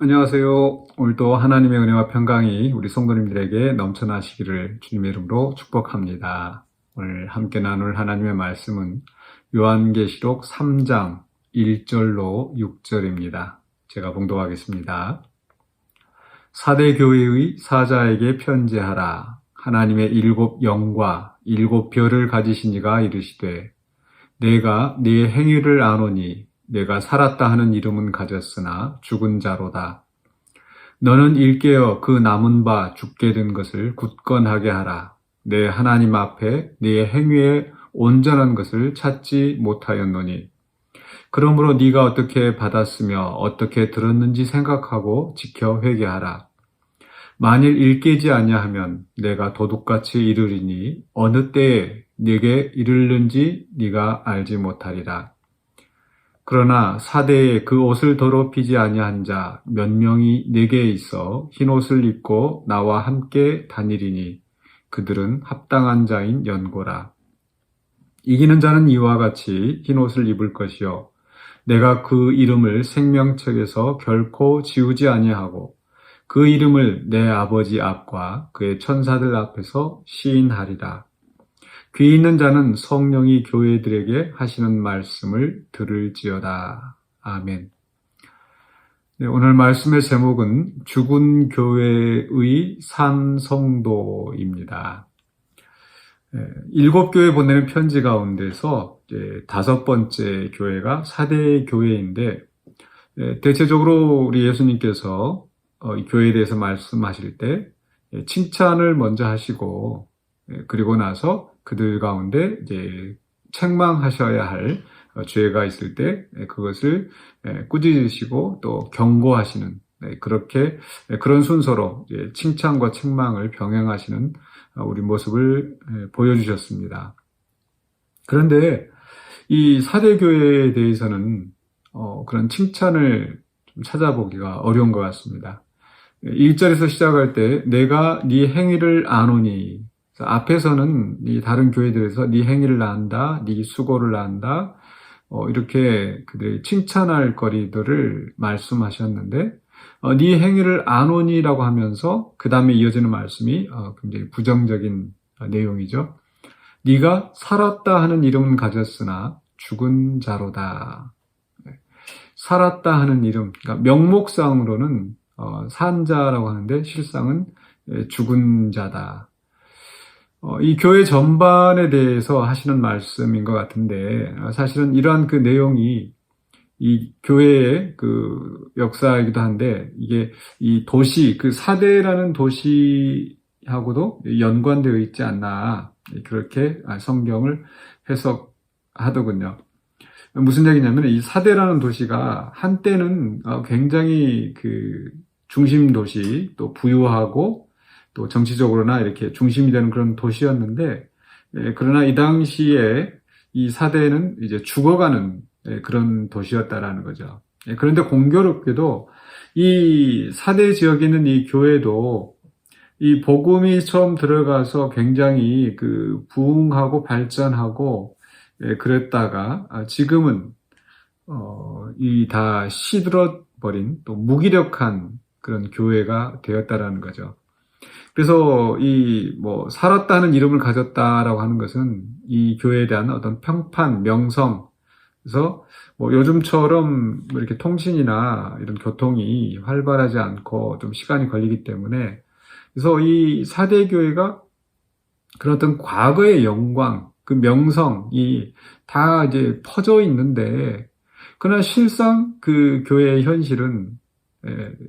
안녕하세요. 오늘도 하나님의 은혜와 평강이 우리 성도님들에게 넘쳐나시기를 주님의 이름으로 축복합니다. 오늘 함께 나눌 하나님의 말씀은 요한계시록 3장 1절로 6절입니다. 제가 봉독하겠습니다. 사대 교회의 사자에게 편지하라. 하나님의 7 영과 7 별을 가지신 이가 이르시되 내가 네 행위를 아노니 내가 살았다 하는 이름은 가졌으나 죽은 자로다. 너는 일깨어 그 남은 바 죽게 된 것을 굳건하게 하라. 내 하나님 앞에 네 행위에 온전한 것을 찾지 못하였노니. 그러므로 네가 어떻게 받았으며 어떻게 들었는지 생각하고 지켜 회개하라. 만일 일깨지 아니하면 내가 도둑같이 이르리니 어느 때에 네게 이르는지 네가 알지 못하리라. 그러나 사대에 그 옷을 더럽히지 아니한 자 몇 명이 내게 있어 흰옷을 입고 나와 함께 다니리니 그들은 합당한 자인 연고라. 이기는 자는 이와 같이 흰옷을 입을 것이요 내가 그 이름을 생명책에서 결코 지우지 아니하고 그 이름을 내 아버지 앞과 그의 천사들 앞에서 시인하리라. 귀 있는 자는 성령이 교회들에게 하시는 말씀을 들을지어다. 아멘. 네, 오늘 말씀의 제목은 죽은 교회의 산성도입니다. 7 교회 보내는 편지 가운데서 5번째 교회가 사대 교회인데, 대체적으로 우리 예수님께서 이 교회에 대해서 말씀하실 때 칭찬을 먼저 하시고, 그리고 나서 그들 가운데 이제 책망하셔야 할 죄가 있을 때 그것을 꾸짖으시고 또 경고하시는, 그런 순서로 칭찬과 책망을 병행하시는 우리 모습을 보여주셨습니다. 그런데 이 사대교회에 대해서는 그런 칭찬을 좀 찾아보기가 어려운 것 같습니다. 1절에서 시작할 때 내가 네 행위를 아노니, 앞에서는 이 다른 교회들에서 네 행위를 안다, 네 수고를 안다, 이렇게 그들이 칭찬할 거리들을 말씀하셨는데, 네 행위를 아노니라고 하면서 그 다음에 이어지는 말씀이 굉장히 부정적인 내용이죠. 네가 살았다 하는 이름은 가졌으나 죽은 자로다. 살았다 하는 이름, 그러니까 명목상으로는 산 자라고 하는데 실상은 죽은 자다. 이 교회 전반에 대해서 하시는 말씀인 것 같은데, 사실은 이러한 그 내용이 이 교회의 그 역사이기도 한데, 이게 이 도시, 그 사대라는 도시하고도 연관되어 있지 않나, 그렇게 성경을 해석하더군요. 무슨 얘기냐면, 이 사대라는 도시가 한때는 굉장히 그 중심 도시, 또 부유하고, 또 정치적으로나 이렇게 중심이 되는 그런 도시였는데, 그러나 이 당시에 이 사대는 이제 죽어가는 그런 도시였다라는 거죠. 그런데 공교롭게도 이 사대 지역에 있는 이 교회도 이 복음이 처음 들어가서 굉장히 그 부흥하고 발전하고 그랬다가 지금은 이 다 시들어 버린 또 무기력한 그런 교회가 되었다라는 거죠. 그래서 살았다는 이름을 가졌다라고 하는 것은 이 교회에 대한 어떤 평판, 명성, 그래서 요즘처럼 이렇게 통신이나 이런 교통이 활발하지 않고 좀 시간이 걸리기 때문에, 그래서 이 사대 교회가 그런 어떤 과거의 영광, 그 명성이 다 이제 퍼져 있는데, 그러나 실상 그 교회의 현실은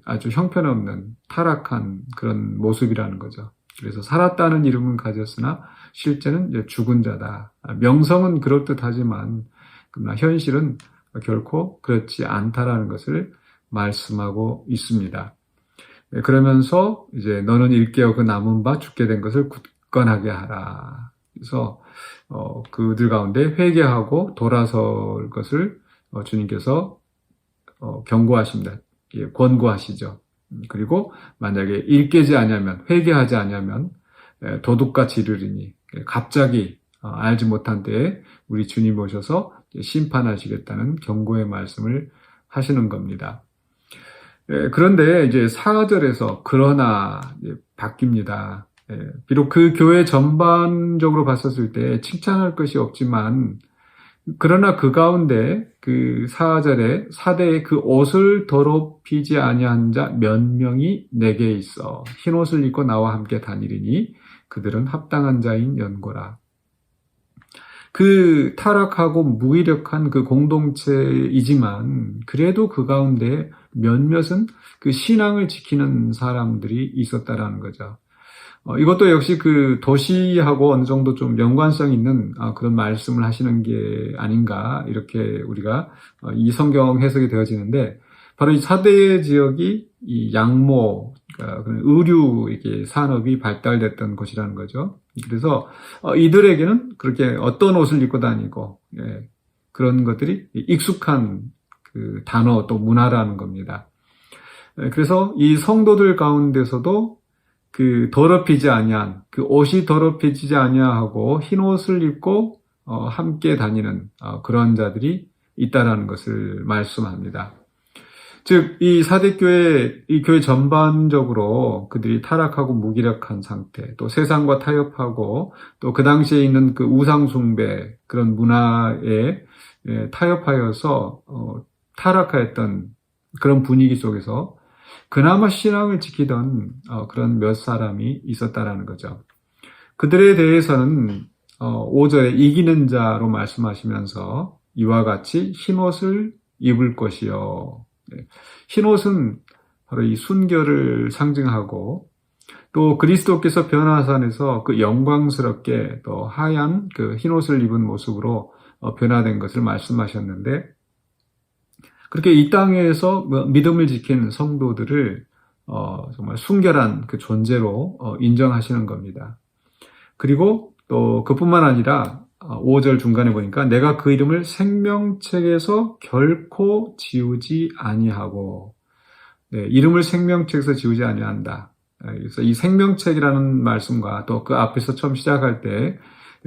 아주 형편없는 타락한 그런 모습이라는 거죠. 그래서 살았다는 이름은 가졌으나 실제는 이제 죽은 자다. 명성은 그럴듯하지만 그러나 현실은 결코 그렇지 않다라는 것을 말씀하고 있습니다. 그러면서 이제 너는 일깨어 그 남은 바 죽게 된 것을 굳건하게 하라. 그래서 그들 가운데 회개하고 돌아설 것을 주님께서 경고하십니다. 권고하시죠. 그리고 만약에 일깨지 아니하면, 회개하지 아니하면 도둑같이 이르리니, 갑자기 알지 못한 때에 우리 주님 오셔서 심판하시겠다는 경고의 말씀을 하시는 겁니다. 그런데 이제 4절에서 그러나 이제 바뀝니다. 비록 그 교회 전반적으로 봤었을 때 칭찬할 것이 없지만 그러나 그 가운데 그 4절에 사대에 그 옷을 더럽히지 아니한 자 몇 명이 내게 있어 흰 옷을 입고 나와 함께 다니리니 그들은 합당한 자인 연고라. 그 타락하고 무기력한 그 공동체이지만 그래도 그 가운데 몇몇은 그 신앙을 지키는 사람들이 있었다라는 거죠. 이것도 역시 그 도시하고 어느 정도 좀 연관성 있는 그런 말씀을 하시는 게 아닌가 이렇게 우리가 이 성경 해석이 되어지는데 바로 이 사대 지역이 이 양모, 그러니까 의류 이렇게 산업이 발달됐던 곳이라는 거죠. 그래서 이들에게는 그렇게 어떤 옷을 입고 다니고 그런 것들이 익숙한 그 단어 또 문화라는 겁니다. 그래서 이 성도들 가운데서도 그 더럽히지 아니한 그 옷이 더럽혀지지 아니하고 흰 옷을 입고 함께 다니는 그런 자들이 있다라는 것을 말씀합니다. 즉, 이 사대교회, 이 교회 전반적으로 그들이 타락하고 무기력한 상태, 또 세상과 타협하고, 또 그 당시에 있는 그 우상숭배, 그런 문화에 타협하여서, 타락하였던 그런 분위기 속에서 그나마 신앙을 지키던 그런 몇 사람이 있었다라는 거죠. 그들에 대해서는 5절에 이기는 자로 말씀하시면서 이와 같이 흰옷을 입을 것이요. 흰옷은 바로 이 순결을 상징하고 또 그리스도께서 변화산에서 그 영광스럽게 또 하얀 그 흰옷을 입은 모습으로 변화된 것을 말씀하셨는데 그렇게 이 땅에서 믿음을 지킨 성도들을 정말 순결한 그 존재로 인정하시는 겁니다. 그리고 또 그뿐만 아니라 5절 중간에 보니까 내가 그 이름을 생명책에서 결코 지우지 아니하고 이름을 생명책에서 지우지 아니한다. 그래서 이 생명책이라는 말씀과 또 그 앞에서 처음 시작할 때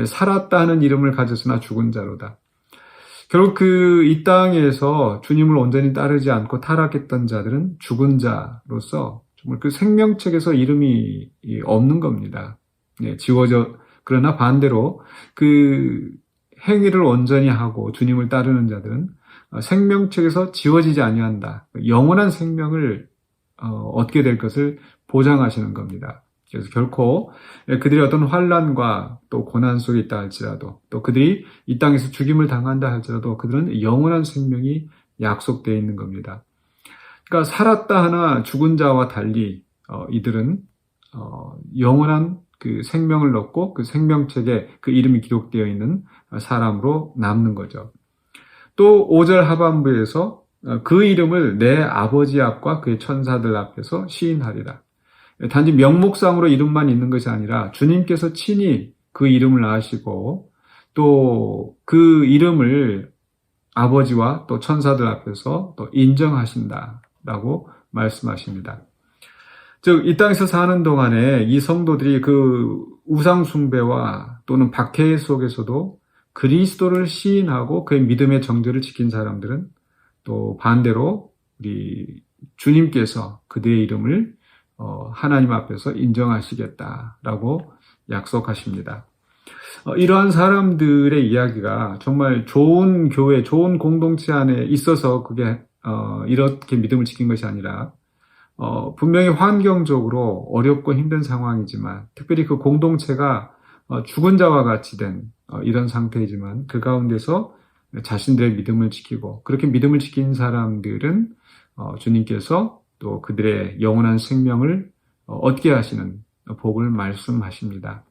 살았다 하는 이름을 가졌으나 죽은 자로다. 결국 그 이 땅에서 주님을 온전히 따르지 않고 타락했던 자들은 죽은 자로서 정말 그 생명책에서 이름이 없는 겁니다. 지워져 그러나 반대로 그 행위를 온전히 하고 주님을 따르는 자들은 생명책에서 지워지지 아니한다. 영원한 생명을 얻게 될 것을 보장하시는 겁니다. 그래서 결코 그들이 어떤 환난과 또 고난 속에 있다 할지라도 또 그들이 이 땅에서 죽임을 당한다 할지라도 그들은 영원한 생명이 약속되어 있는 겁니다. 그러니까 살았다 하나 죽은 자와 달리 이들은 영원한 그 생명을 얻고 그 생명책에 그 이름이 기록되어 있는 사람으로 남는 거죠. 또 5절 하반부에서 그 이름을 내 아버지 앞과 그의 천사들 앞에서 시인하리라. 단지 명목상으로 이름만 있는 것이 아니라 주님께서 친히 그 이름을 아시고 또 그 이름을 아버지와 또 천사들 앞에서 또 인정하신다라고 말씀하십니다. 즉, 이 땅에서 사는 동안에 이 성도들이 그 우상숭배와 또는 박해 속에서도 그리스도를 시인하고 그의 믿음의 정절을 지킨 사람들은 또 반대로 우리 주님께서 그들의 이름을 하나님 앞에서 인정하시겠다라고 약속하십니다. 이러한 사람들의 이야기가 정말 좋은 교회, 좋은 공동체 안에 있어서 그게 이렇게 믿음을 지킨 것이 아니라 분명히 환경적으로 어렵고 힘든 상황이지만 특별히 그 공동체가 죽은 자와 같이 된 이런 상태이지만 그 가운데서 자신들의 믿음을 지키고 그렇게 믿음을 지킨 사람들은 주님께서 또 그들의 영원한 생명을 얻게 하시는 복을 말씀하십니다.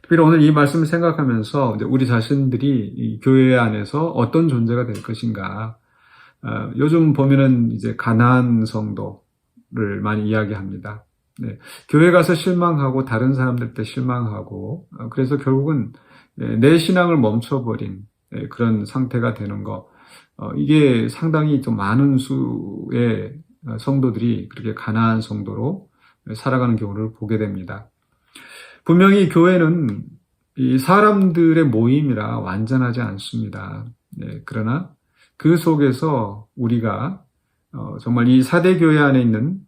특별히 오늘 이 말씀을 생각하면서 우리 자신들이 이 교회 안에서 어떤 존재가 될 것인가. 요즘 보면은 이제 가나안 성도를 많이 이야기합니다. 네, 교회 가서 실망하고 다른 사람들 때 실망하고 그래서 결국은 내 신앙을 멈춰버린 그런 상태가 되는 거. 이게 상당히 좀 많은 수의 성도들이 그렇게 가나안 성도로 살아가는 경우를 보게 됩니다. 분명히 교회는 이 사람들의 모임이라 완전하지 않습니다. 네, 그러나 그 속에서 우리가 정말 이 4대 교회 안에 있는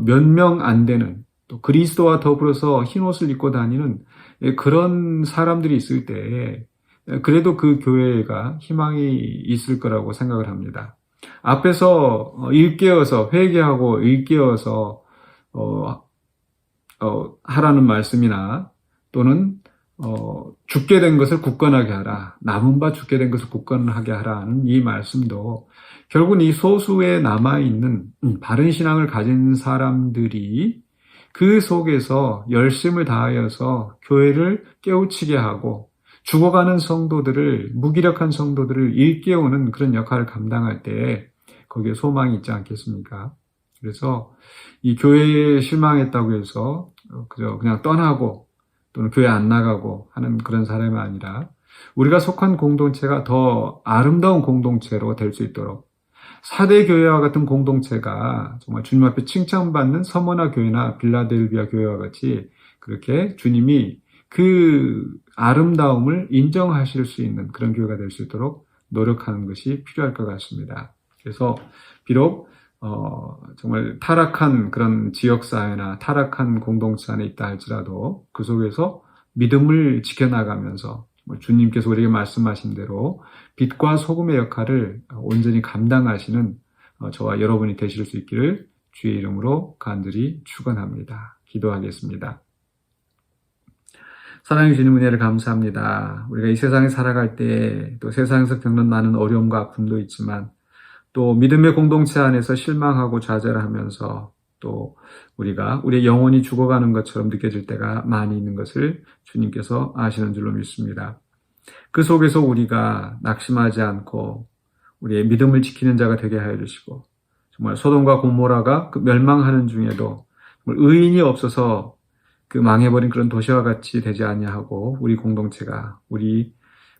몇 명 안 되는 또 그리스도와 더불어서 흰옷을 입고 다니는 그런 사람들이 있을 때 그래도 그 교회가 희망이 있을 거라고 생각을 합니다. 앞에서 일깨워서 회개하고 일깨워서 하라는 말씀이나 또는 죽게 된 것을 굳건하게 하라. 남은 바 죽게 된 것을 굳건하게 하라는 이 말씀도 결국은 이 소수에 남아있는 바른 신앙을 가진 사람들이 그 속에서 열심을 다하여서 교회를 깨우치게 하고 죽어가는 성도들을, 무기력한 성도들을 일깨우는 그런 역할을 감당할 때 거기에 소망이 있지 않겠습니까? 그래서 이 교회에 실망했다고 해서 그냥 떠나고 또는 교회 안 나가고 하는 그런 사람이 아니라 우리가 속한 공동체가 더 아름다운 공동체로 될 수 있도록 4대 교회와 같은 공동체가 정말 주님 앞에 칭찬받는 서머나 교회나 빌라델비아 교회와 같이 그렇게 주님이 그 아름다움을 인정하실 수 있는 그런 교회가 될 수 있도록 노력하는 것이 필요할 것 같습니다. 그래서 비록 정말 타락한 그런 지역사회나 타락한 공동체 안에 있다 할지라도 그 속에서 믿음을 지켜나가면서 주님께서 우리에게 말씀하신 대로 빛과 소금의 역할을 온전히 감당하시는 저와 여러분이 되실 수 있기를 주의 이름으로 간절히 축원합니다. 기도하겠습니다. 사랑해 주시는 은혜를 감사합니다. 우리가 이 세상에 살아갈 때 또 세상에서 겪는 많은 어려움과 아픔도 있지만 또 믿음의 공동체 안에서 실망하고 좌절하면서 또 우리가 우리의 영혼이 죽어가는 것처럼 느껴질 때가 많이 있는 것을 주님께서 아시는 줄로 믿습니다. 그 속에서 우리가 낙심하지 않고 우리의 믿음을 지키는 자가 되게 하여 주시고 정말 소돔과 고모라가 그 멸망하는 중에도 정말 의인이 없어서 그 망해버린 그런 도시와 같이 되지 아니하고 우리 공동체가 우리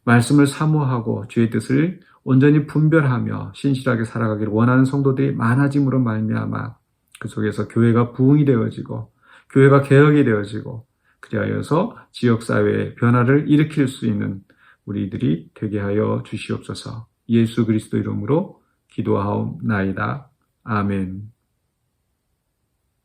말씀을 사모하고 주의 뜻을 온전히 분별하며 신실하게 살아가기를 원하는 성도들이 많아짐으로 말미암아 그 속에서 교회가 부흥이 되어지고 교회가 개혁이 되어지고 그리하여서 지역사회의 변화를 일으킬 수 있는 우리들이 되게 하여 주시옵소서. 예수 그리스도 이름으로 기도하옵나이다. 아멘.